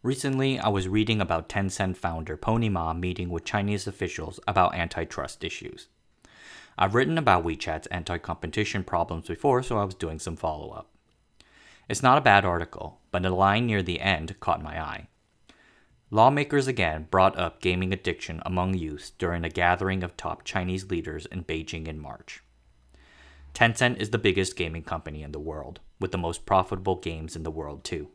Recently, I was reading about Tencent founder Pony Ma meeting with Chinese officials about antitrust issues. I've written about WeChat's anti-competition problems before, so I was doing some follow-up. It's not a bad article, but a line near the end caught my eye. Lawmakers again brought up gaming addiction among youth during a gathering of top Chinese leaders in Beijing in March. Tencent is the biggest gaming company in the world, with the most profitable games in the world too.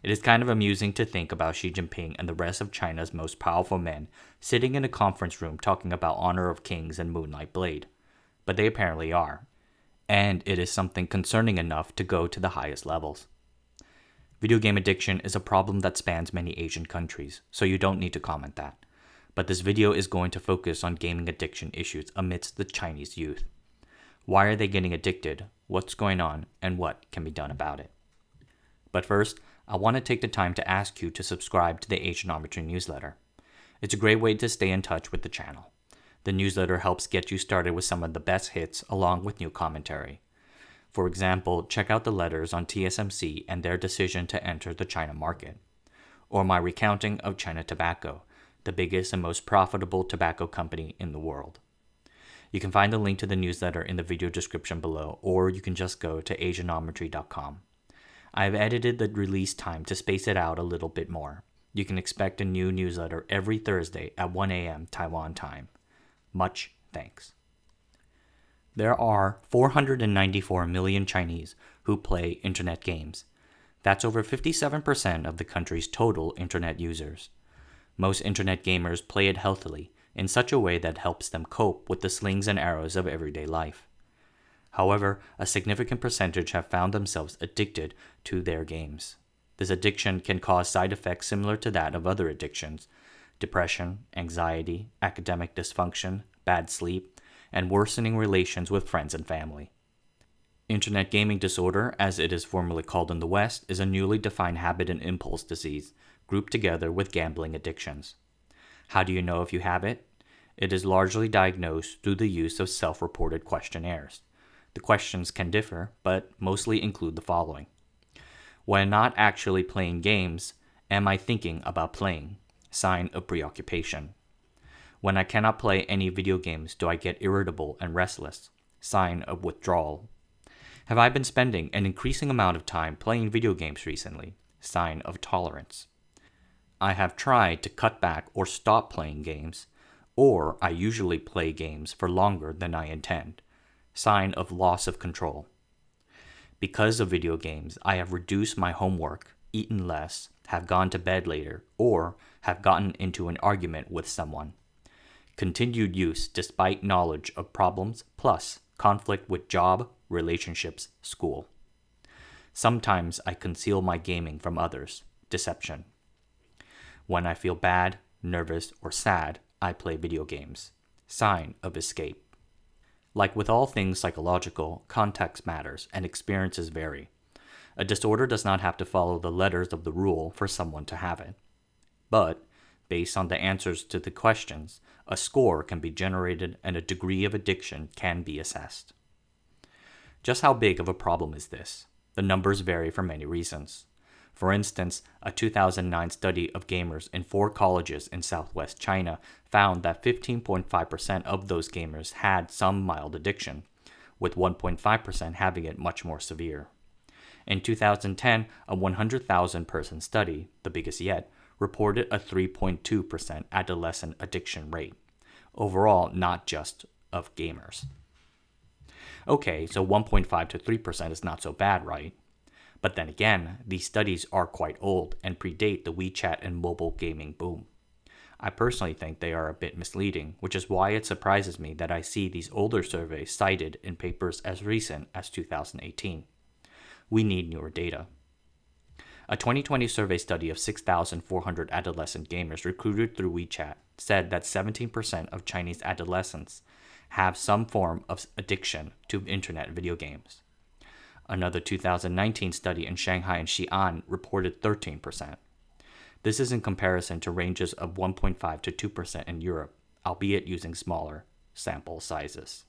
It is kind of amusing to think about Xi Jinping and the rest of China's most powerful men sitting in a conference room talking about Honor of Kings and Moonlight Blade. But they apparently are. And it is something concerning enough to go to the highest levels. Video game addiction is a problem that spans many Asian countries, so you don't need to comment that. But this video is going to focus on gaming addiction issues amidst the Chinese youth. Why are they getting addicted? What's going on? And what can be done about it? But first, I want to take the time to ask you to subscribe to the Asianometry newsletter. It's a great way to stay in touch with the channel. The newsletter helps get you started with some of the best hits along with new commentary. For example, check out the letters on TSMC and their decision to enter the China market, or my recounting of China Tobacco, the biggest and most profitable tobacco company in the world. You can find the link to the newsletter in the video description below, or you can just go to asianometry.com. I have edited the release time to space it out a little bit more. You can expect a new newsletter every Thursday at 1 a.m. Taiwan time. Much thanks. There are 494 million Chinese who play internet games. That's over 57% of the country's total internet users. Most internet gamers play it healthily, in such a way that helps them cope with the slings and arrows of everyday life. However, a significant percentage have found themselves addicted to their games. This addiction can cause side effects similar to that of other addictions: depression, anxiety, academic dysfunction, bad sleep, and worsening relations with friends and family. Internet gaming disorder, as it is formally called in the West, is a newly defined habit and impulse disease grouped together with gambling addictions. How do you know if you have it? It is largely diagnosed through the use of self-reported questionnaires. The questions can differ, but mostly include the following. When not actually playing games, am I thinking about playing? Sign of preoccupation. When I cannot play any video games, do I get irritable and restless? Sign of withdrawal. Have I been spending an increasing amount of time playing video games recently? Sign of tolerance. I have tried to cut back or stop playing games, or I usually play games for longer than I intend. Sign of loss of control. Because of video games, I have reduced my homework, eaten less, have gone to bed later, or have gotten into an argument with someone. Continued use despite knowledge of problems, plus conflict with job, relationships, school. Sometimes I conceal my gaming from others. Deception. When I feel bad, nervous, or sad, I play video games. Sign of escape. Like with all things psychological, context matters and experiences vary. A disorder does not have to follow the letters of the rule for someone to have it. But, based on the answers to the questions, a score can be generated and a degree of addiction can be assessed. Just how big of a problem is this? The numbers vary for many reasons. For instance, a 2009 study of gamers in 4 colleges in southwest China found that 15.5% of those gamers had some mild addiction, with 1.5% having it much more severe. In 2010, a 100,000 person study, the biggest yet, reported a 3.2% adolescent addiction rate. Overall, not just of gamers. Okay, so 1.5 to 3% is not so bad, right? But then again, these studies are quite old and predate the WeChat and mobile gaming boom. I personally think they are a bit misleading, which is why it surprises me that I see these older surveys cited in papers as recent as 2018. We need newer data. A 2020 survey study of 6,400 adolescent gamers recruited through WeChat said that 17% of Chinese adolescents have some form of addiction to internet video games. Another 2019 study in Shanghai and Xi'an reported 13%. This is in comparison to ranges of 1.5 to 2% in Europe, albeit using smaller sample sizes.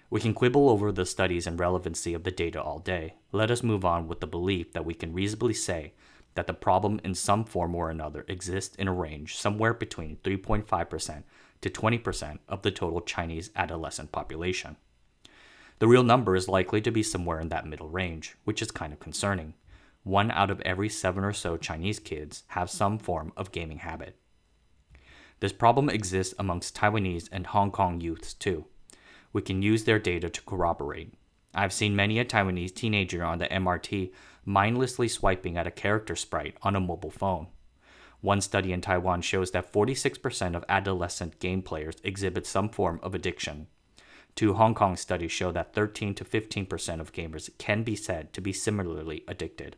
We can quibble over the studies and relevancy of the data all day. Let us move on with the belief that we can reasonably say that the problem in some form or another exists in a range somewhere between 3.5% to 20% of the total Chinese adolescent population. The real number is likely to be somewhere in that middle range, which is kind of concerning. 1 out of every 7 or so Chinese kids have some form of gaming habit. This problem exists amongst Taiwanese and Hong Kong youths too. We can use their data to corroborate. I've seen many a Taiwanese teenager on the MRT mindlessly swiping at a character sprite on a mobile phone. One study in Taiwan shows that 46% of adolescent game players exhibit some form of addiction. 2 Hong Kong studies show that 13 to 15% of gamers can be said to be similarly addicted.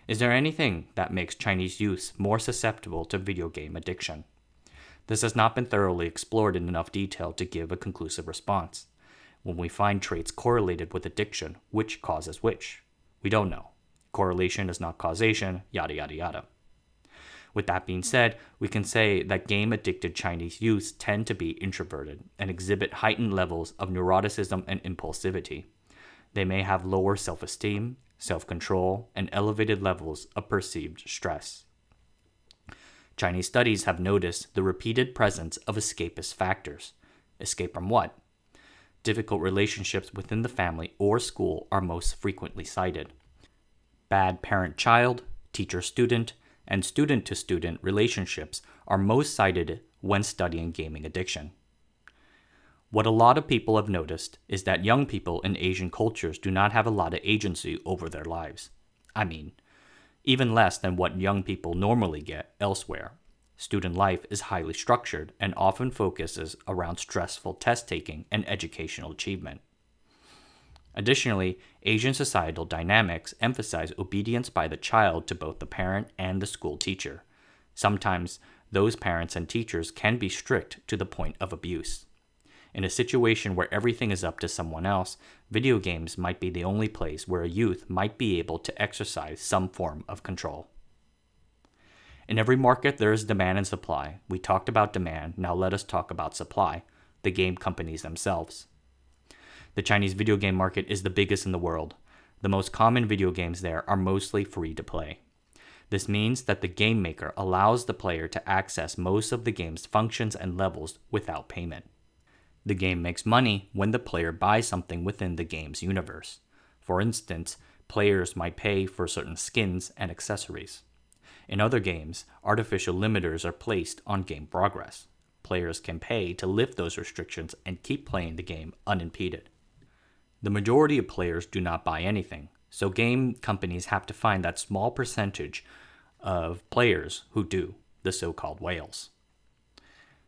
Is there anything that makes Chinese youths more susceptible to video game addiction? This has not been thoroughly explored in enough detail to give a conclusive response. When we find traits correlated with addiction, which causes which? We don't know. Correlation is not causation, yada yada yada. With that being said, we can say that game-addicted Chinese youths tend to be introverted and exhibit heightened levels of neuroticism and impulsivity. They may have lower self-esteem, self-control, and elevated levels of perceived stress. Chinese studies have noticed the repeated presence of escapist factors. Escape from what? Difficult relationships within the family or school are most frequently cited. Bad parent-child, teacher-student, and student-to-student relationships are most cited when studying gaming addiction. What a lot of people have noticed is that young people in Asian cultures do not have a lot of agency over their lives. I mean, even less than what young people normally get elsewhere. Student life is highly structured and often focuses around stressful test-taking and educational achievement. Additionally, Asian societal dynamics emphasize obedience by the child to both the parent and the school teacher. Sometimes, those parents and teachers can be strict to the point of abuse. In a situation where everything is up to someone else, video games might be the only place where a youth might be able to exercise some form of control. In every market, there is demand and supply. We talked about demand, now let us talk about supply, the game companies themselves. The Chinese video game market is the biggest in the world. The most common video games there are mostly free to play. This means that the game maker allows the player to access most of the game's functions and levels without payment. The game makes money when the player buys something within the game's universe. For instance, players might pay for certain skins and accessories. In other games, artificial limiters are placed on game progress. Players can pay to lift those restrictions and keep playing the game unimpeded. The majority of players do not buy anything, so game companies have to find that small percentage of players who do, the so-called whales.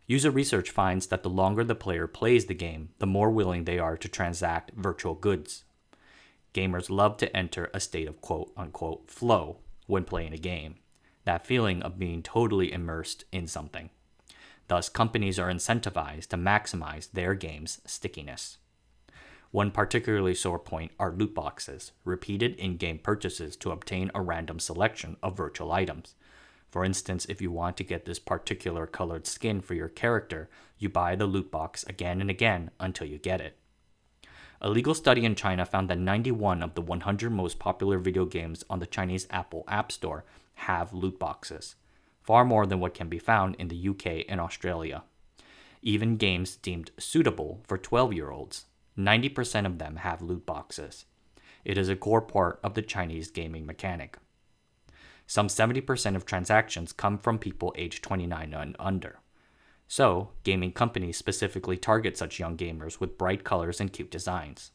User research finds that the longer the player plays the game, the more willing they are to transact virtual goods. Gamers love to enter a state of quote-unquote flow when playing a game, that feeling of being totally immersed in something. Thus, companies are incentivized to maximize their game's stickiness. One particularly sore point are loot boxes, repeated in-game purchases to obtain a random selection of virtual items. For instance, if you want to get this particular colored skin for your character, you buy the loot box again and again until you get it. A legal study in China found that 91 of the 100 most popular video games on the Chinese Apple App Store have loot boxes, far more than what can be found in the UK and Australia. Even games deemed suitable for 12-year-olds, 90% of them have loot boxes. It is a core part of the Chinese gaming mechanic. Some 70% of transactions come from people aged 29 and under. So, gaming companies specifically target such young gamers with bright colors and cute designs.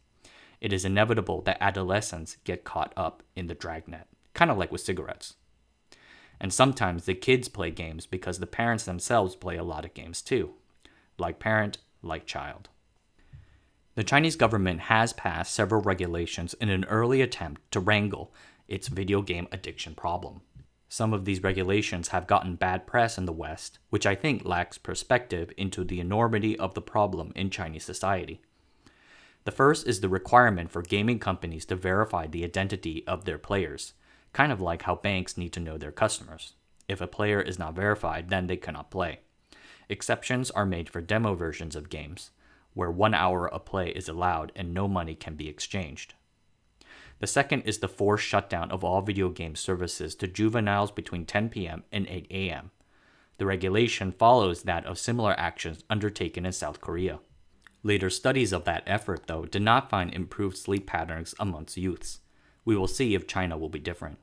It is inevitable that adolescents get caught up in the dragnet, kind of like with cigarettes. And sometimes the kids play games because the parents themselves play a lot of games too. Like parent, like child. The Chinese government has passed several regulations in an early attempt to wrangle its video game addiction problem. Some of these regulations have gotten bad press in the West, which I think lacks perspective into the enormity of the problem in Chinese society. The first is the requirement for gaming companies to verify the identity of their players, kind of like how banks need to know their customers. If a player is not verified, then they cannot play. Exceptions are made for demo versions of games, where 1 hour of play is allowed and no money can be exchanged. The second is the forced shutdown of all video game services to juveniles between 10 p.m. and 8 a.m. The regulation follows that of similar actions undertaken in South Korea. Later studies of that effort, though, did not find improved sleep patterns amongst youths. We will see if China will be different.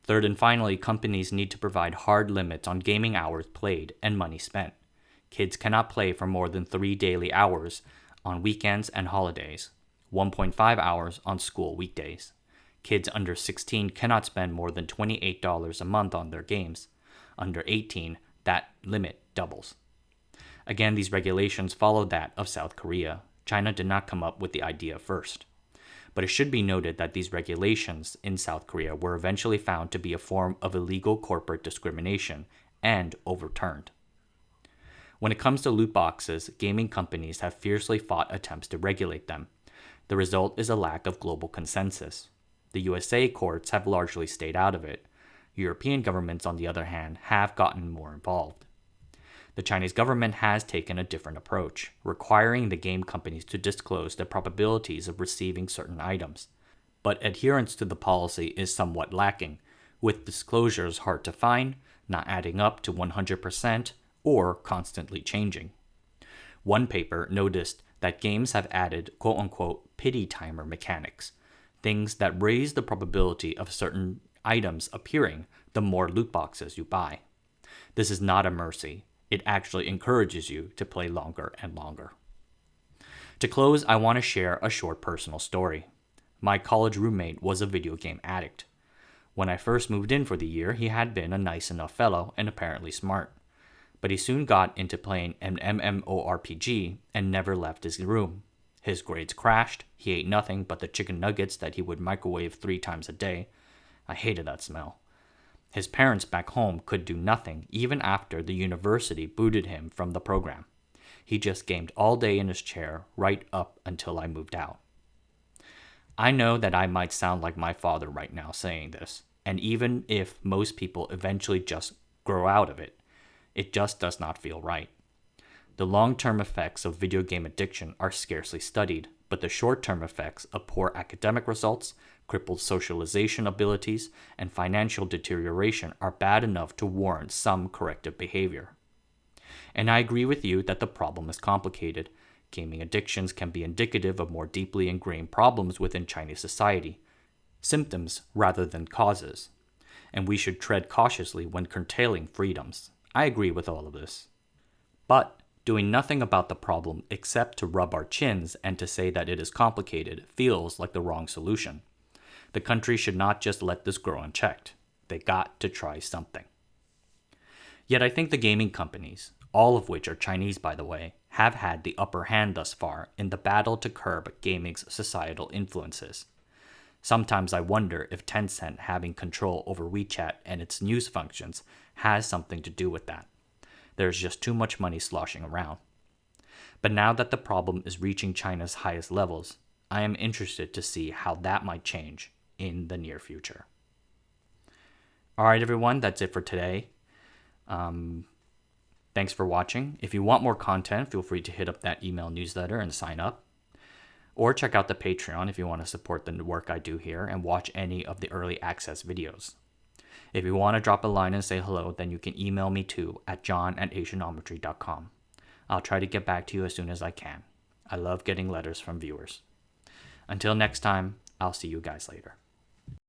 Third and finally, companies need to provide hard limits on gaming hours played and money spent. Kids cannot play for more than 3 daily hours on weekends and holidays, 1.5 hours on school weekdays. Kids under 16 cannot spend more than $28 a month on their games. Under 18, that limit doubles. Again, these regulations follow that of South Korea. China did not come up with the idea first. But it should be noted that these regulations in South Korea were eventually found to be a form of illegal corporate discrimination and overturned. When it comes to loot boxes, gaming companies have fiercely fought attempts to regulate them. The result is a lack of global consensus. The USA courts have largely stayed out of it. European governments, on the other hand, have gotten more involved. The Chinese government has taken a different approach, requiring the game companies to disclose the probabilities of receiving certain items. But adherence to the policy is somewhat lacking, with disclosures hard to find, not adding up to 100%, or constantly changing. One paper noticed that games have added quote-unquote pity timer mechanics, things that raise the probability of certain items appearing the more loot boxes you buy. This is not a mercy. It actually encourages you to play longer and longer. To close, I want to share a short personal story. My college roommate was a video game addict. When I first moved in for the year, he had been a nice enough fellow and apparently smart. But he soon got into playing an MMORPG and never left his room. His grades crashed, he ate nothing but the chicken nuggets that he would microwave 3 times a day. I hated that smell. His parents back home could do nothing even after the university booted him from the program. He just gamed all day in his chair right up until I moved out. I know that I might sound like my father right now saying this, and even if most people eventually just grow out of it, it just does not feel right. The long-term effects of video game addiction are scarcely studied, but the short-term effects of poor academic results, crippled socialization abilities, and financial deterioration are bad enough to warrant some corrective behavior. And I agree with you that the problem is complicated. Gaming addictions can be indicative of more deeply ingrained problems within Chinese society, symptoms rather than causes, and we should tread cautiously when curtailing freedoms. I agree with all of this. But doing nothing about the problem except to rub our chins and to say that it is complicated feels like the wrong solution. The country should not just let this grow unchecked. They got to try something. Yet I think the gaming companies, all of which are Chinese by the way, have had the upper hand thus far in the battle to curb gaming's societal influences. Sometimes I wonder if Tencent having control over WeChat and its news functions has something to do with that. There's just too much money sloshing around. But now that the problem is reaching China's highest levels, I am interested to see how that might change in the near future. Alright everyone, that's it for today. Thanks for watching. If you want more content, feel free to hit up that email newsletter and sign up. Or check out the Patreon if you want to support the work I do here and watch any of the early access videos. If you want to drop a line and say hello, then you can email me too at john@asianometry.com. I'll try to get back to you as soon as I can. I love getting letters from viewers. Until next time, I'll see you guys later.